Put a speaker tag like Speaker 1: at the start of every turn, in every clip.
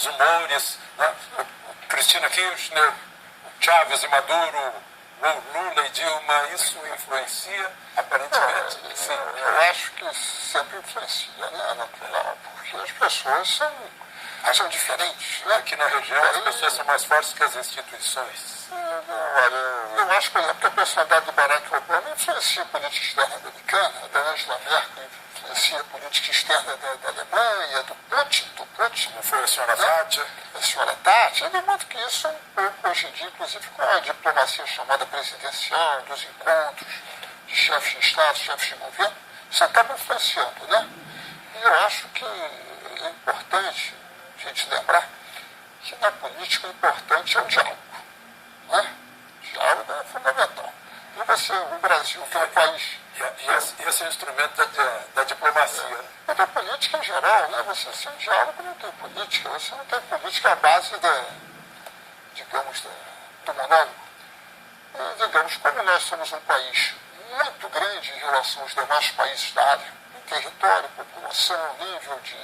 Speaker 1: os humores, né? Cristina Kirchner, Chávez e Maduro, Lula e Dilma, isso influencia, aparentemente?
Speaker 2: Sim, eu acho que sempre influencia, né? É natural, porque as pessoas são diferentes, né?
Speaker 1: Aqui na região as pessoas são mais fortes que as instituições.
Speaker 2: Olha, eu acho, por exemplo, que a personalidade do Barack Obama influencia a política externa americana, da Angela Merkel influencia a política externa da Alemanha, do Putin.
Speaker 1: Não foi a senhora Thatcher?
Speaker 2: A senhora Thatcher, eu muito que isso um pouco hoje em dia, inclusive com a diplomacia chamada presidencial, dos encontros de chefes de Estado, chefes de governo, isso acaba influenciando, né? E eu acho que é importante a gente lembrar que na política o importante é o diálogo, né? O diálogo é fundamental. E o Brasil, que é um país...
Speaker 1: E esse é o instrumento da diplomacia.
Speaker 2: E da política em geral, né? Você sem diálogo não tem política, você não tem política à base do monólogo. E, digamos, como nós somos um país muito grande em relação aos demais países da área, em território, população, nível de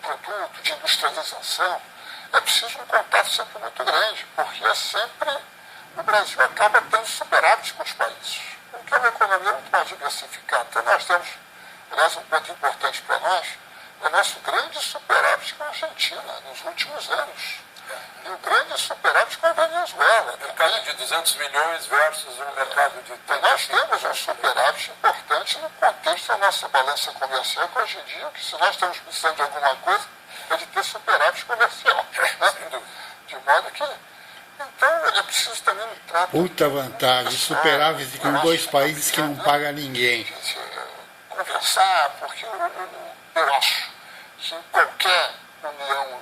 Speaker 2: produto, de industrialização, é preciso um contato sempre muito grande, porque é sempre o Brasil acaba tendo superávit com os países, porque é uma economia muito mais diversificada. Então nós temos, aliás, um ponto importante para nós, é o nosso grande superávit com a Argentina nos últimos anos. E o grande superávit com a Venezuela.
Speaker 1: Mercado de 200 milhões versus um mercado de...
Speaker 2: Então nós temos um superávit importante no contexto da nossa balança comercial, que hoje em dia, que se nós estamos precisando de alguma coisa, é de ter superávit comercial. Né? De modo que... Então é preciso também um trato...
Speaker 3: Puta vantagem, superávit com dois países que não pagam ninguém.
Speaker 2: Conversar, porque eu acho que em qualquer união